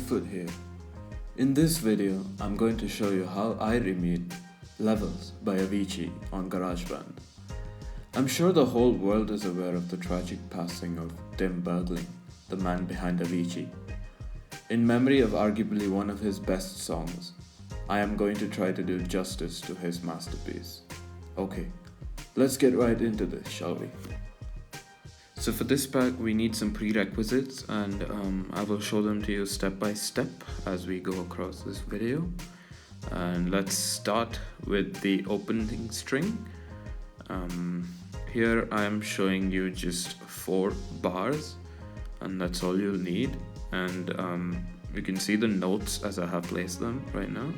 Bigfoot here. In this video, I'm going to show you how I remade Levels by Avicii on GarageBand. I'm sure the whole world is aware of the tragic passing of Tim Bergling, the man behind Avicii. In memory of arguably one of his best songs, I am going to try to do justice to his masterpiece. Okay, let's get right into this, shall we? So for this pack we need some prerequisites, and I will show them to you step by step as we go across this video. And let's start with the opening string. Here I am showing you just 4 bars, and that's all you'll need. And you can see the notes as I have placed them right now.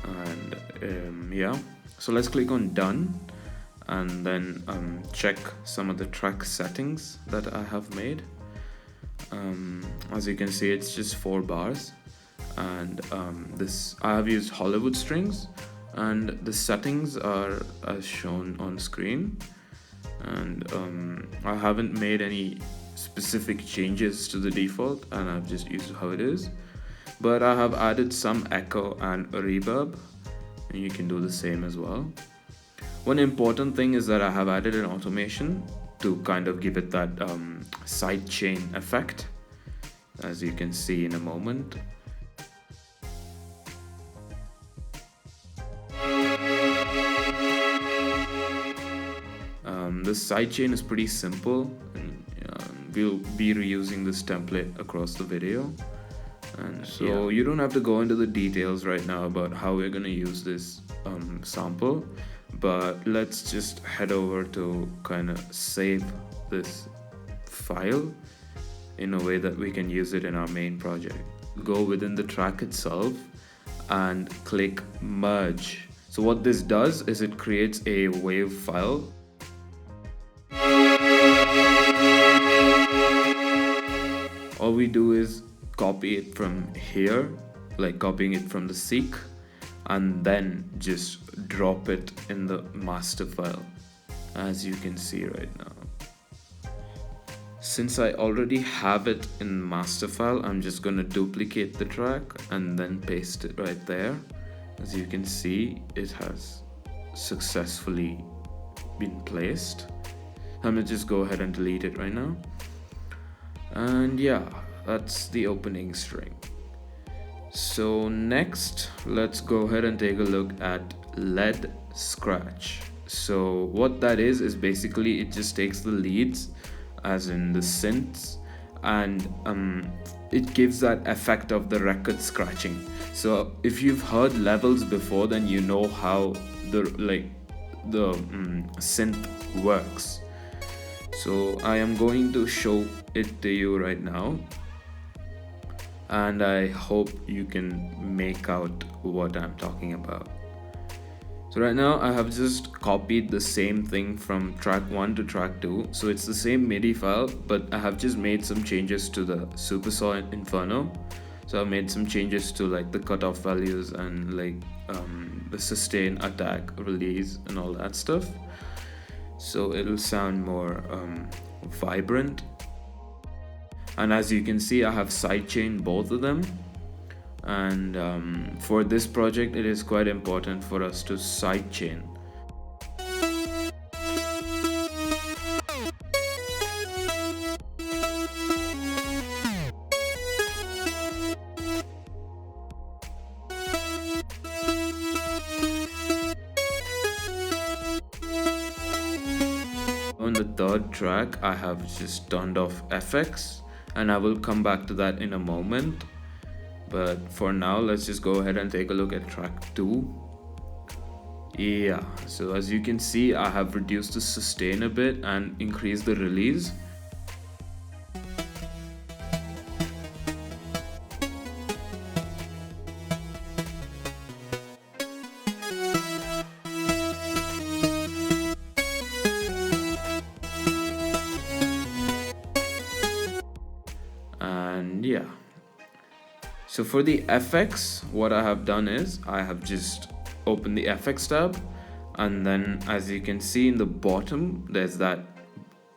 And yeah, so let's click on done, and then check some of the track settings that I have made. As you can see, it's just 4 bars, and I have used Hollywood strings, and the settings are as shown on screen. And I haven't made any specific changes to the default, and I've just used how it is, but I have added some echo and reverb, and you can do the same as well. One important thing is that I have added an automation to kind of give it that sidechain effect, as you can see in a moment. The sidechain is pretty simple, and we'll be reusing this template across the video. And so you don't have to go into the details right now about how we're going to use this sample, but let's just head over to kind of save this file in a way that we can use it in our main project. Go within the track itself and click merge. So what this does is it creates a wave file. All we do is copy it from here, like copying it from the seek, and then just drop it in the master file, as you can see right now. Since I already have it in master file, I'm just going to duplicate the track and then paste it right there. As you can see, it has successfully been placed. I'm going to just go ahead and delete it right now. And yeah, that's the opening string. So next, let's go ahead and take a look at lead scratch. So what that is basically it just takes the leads, as in the synths, and it gives that effect of the record scratching. So if you've heard levels before, then you know how the synth works. So I am going to show it to you right now, and I hope you can make out what I'm talking about. So right now I have just copied the same thing from track 1 to track 2. So it's the same MIDI file, but I have just made some changes to the Supersaw Inferno. So I made some changes to like the cutoff values and like the sustain, attack, release, and all that stuff. So it'll sound more vibrant. And as you can see, I have sidechained both of them. And for this project, it is quite important for us to sidechain. On the third track, I have just turned off FX, and I will come back to that in a moment. But for now, let's just go ahead and take a look at track 2. Yeah, so as you can see, I have reduced the sustain a bit and increased the release. And yeah, so for the FX, what I have done is I have just opened the FX tab, and then as you can see in the bottom, there's that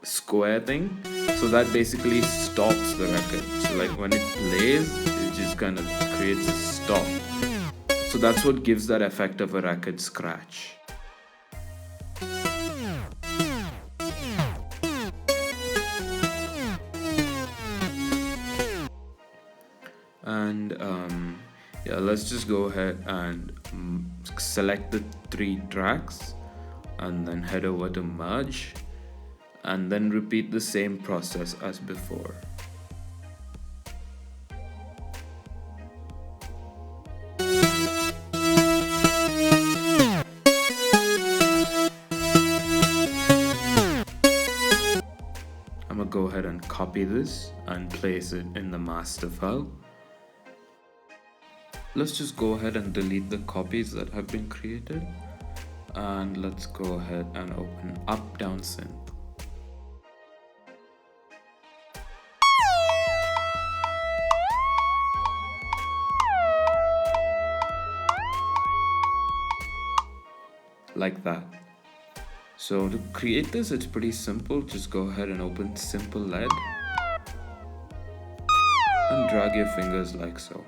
square thing. So that basically stops the record. So like when it plays, it just kind of creates a stop. So that's what gives that effect of a record scratch. And yeah, let's just go ahead and select the 3 tracks and then head over to merge and then repeat the same process as before. I'm gonna go ahead and copy this and place it in the master file. Let's just go ahead and delete the copies that have been created, and let's go ahead and open up down synth. Like that. So to create this, it's pretty simple. Just go ahead and open simple LED and drag your fingers like so.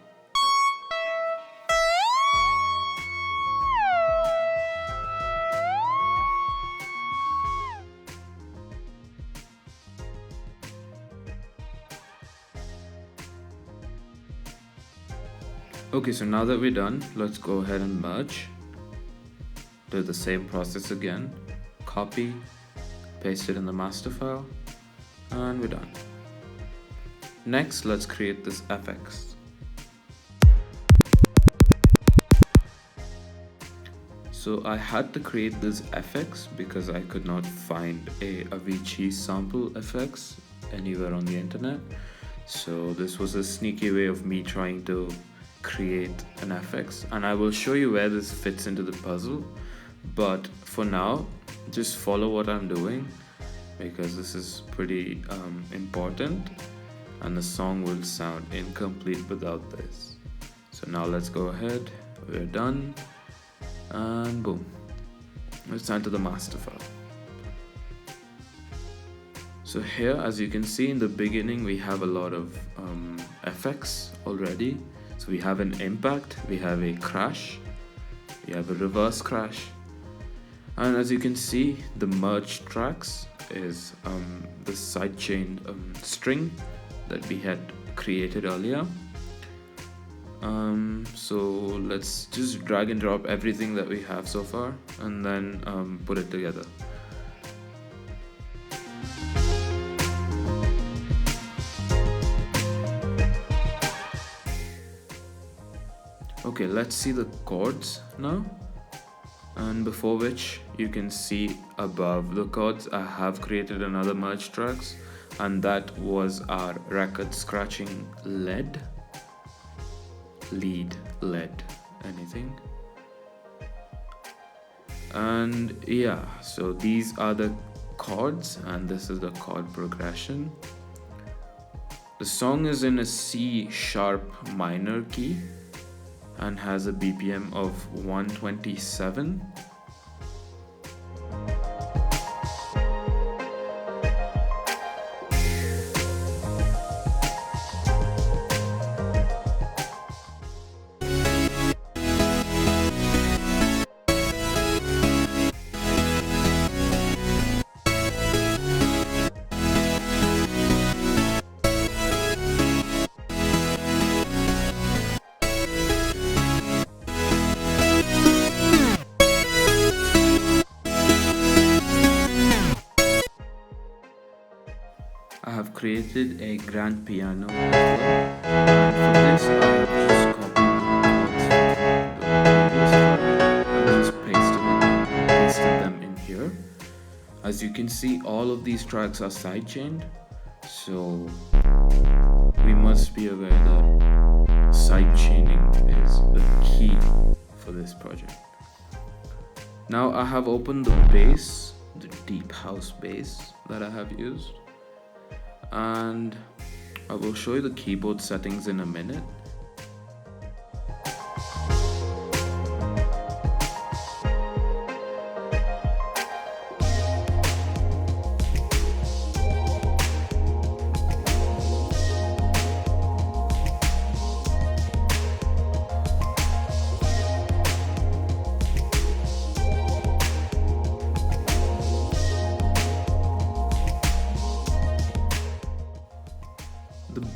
Okay, so now that we're done, let's go ahead and merge. Do the same process again. Copy, paste it in the master file, and we're done. Next, let's create this FX. So I had to create this FX because I could not find a Avicii'S sample FX anywhere on the internet. So this was a sneaky way of me trying to create an FX, and I will show you where this fits into the puzzle. But for now, just follow what I'm doing because this is pretty important, and the song will sound incomplete without this. So now let's go ahead, we're done, and boom, let's enter the master file. So here, as you can see in the beginning, we have a lot of effects already. So we have an impact, we have a crash, we have a reverse crash, and as you can see, the merged tracks is the sidechained string that we had created earlier. So let's just drag and drop everything that we have so far and then put it together. Okay, let's see the chords now, and before which you can see above the chords I have created another merge tracks, and that was our record scratching lead, anything. And yeah, so these are the chords and this is the chord progression. The song is in a C sharp minor key and has a BPM of 127. I have created a grand piano as well, and for this I have just copied the chords from the previous file and just pasted them in here. As you can see, all of these tracks are sidechained, so we must be aware that sidechaining is the key for this project. Now I have opened the bass, the deep house bass that I have used, and I will show you the keyboard settings in a minute.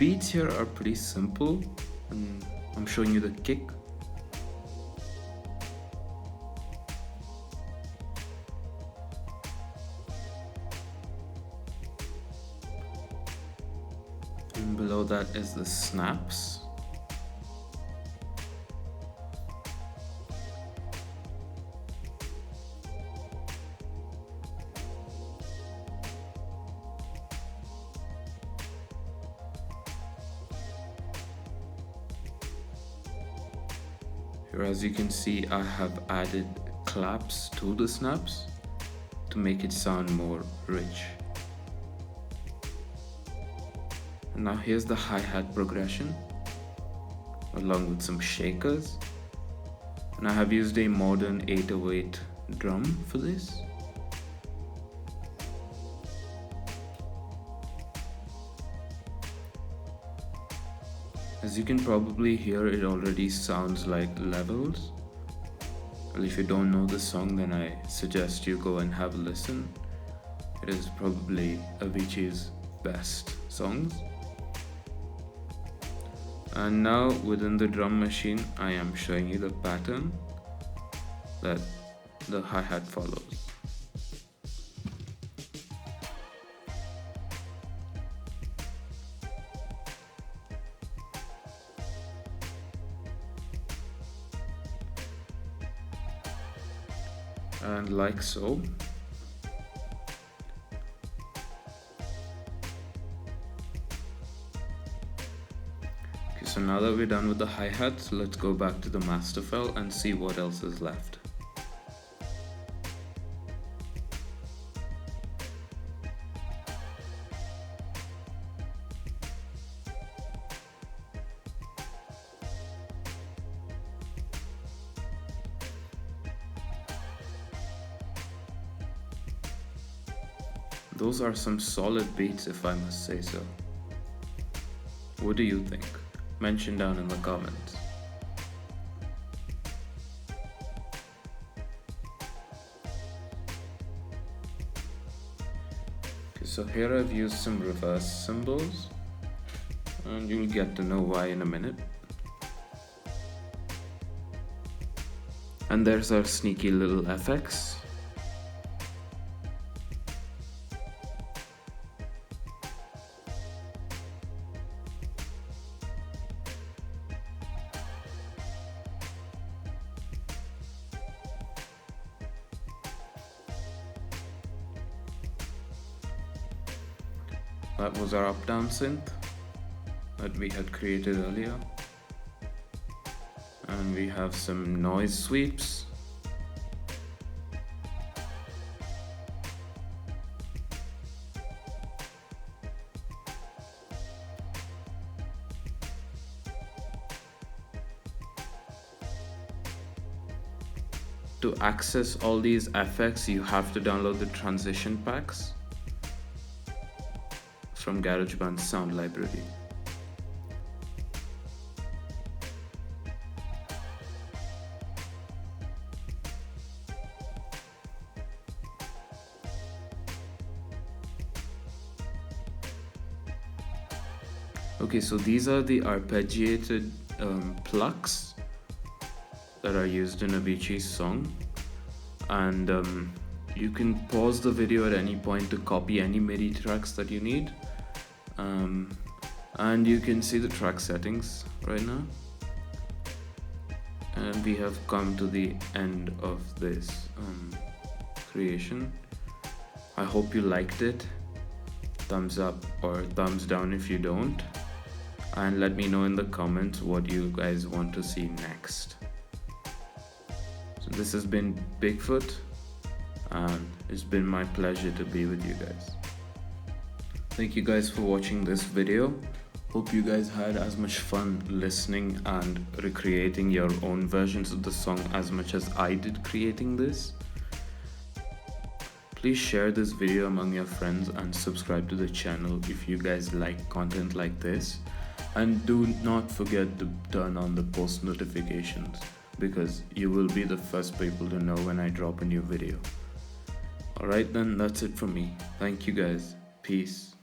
beats here are pretty simple, and I'm showing you the kick. And below that is the snaps. Here, as you can see, I have added claps to the snaps to make it sound more rich. And now here's the hi-hat progression along with some shakers, and I have used a modern 808 drum for this. As you can probably hear, it already sounds like levels. Well, if you don't know the song, then I suggest you go and have a listen. It is probably Avicii'S best songs. And now within the drum machine, I am showing you the pattern that the hi-hat follows. And like so. Okay, so now that we're done with the hi-hat, let's go back to the master file and see what else is left. Those are some solid beats, if I must say so. What do you think? Mention down in the comments. Okay, so here I've used some reverse cymbals, and you'll get to know why in a minute. And there's our sneaky little FX. That was our up-down synth that we had created earlier. And we have some noise sweeps. To access all these effects, you have to download the transition packs from GarageBand's sound library. Okay, so these are the arpeggiated plucks that are used in Avicii'S song, and you can pause the video at any point to copy any MIDI tracks that you need. And you can see the track settings right now. And we have come to the end of this creation. I hope you liked it. Thumbs up or thumbs down if you don't. And let me know in the comments what you guys want to see next. So this has been Bigfoot, and it's been my pleasure to be with you guys. Thank you guys for watching this video. Hope you guys had as much fun listening and recreating your own versions of the song as much as I did creating this. Please share this video among your friends and subscribe to the channel if you guys like content like this. And do not forget to turn on the post notifications, because you will be the first people to know when I drop a new video. Alright then, that's it from me. Thank you guys. Peace.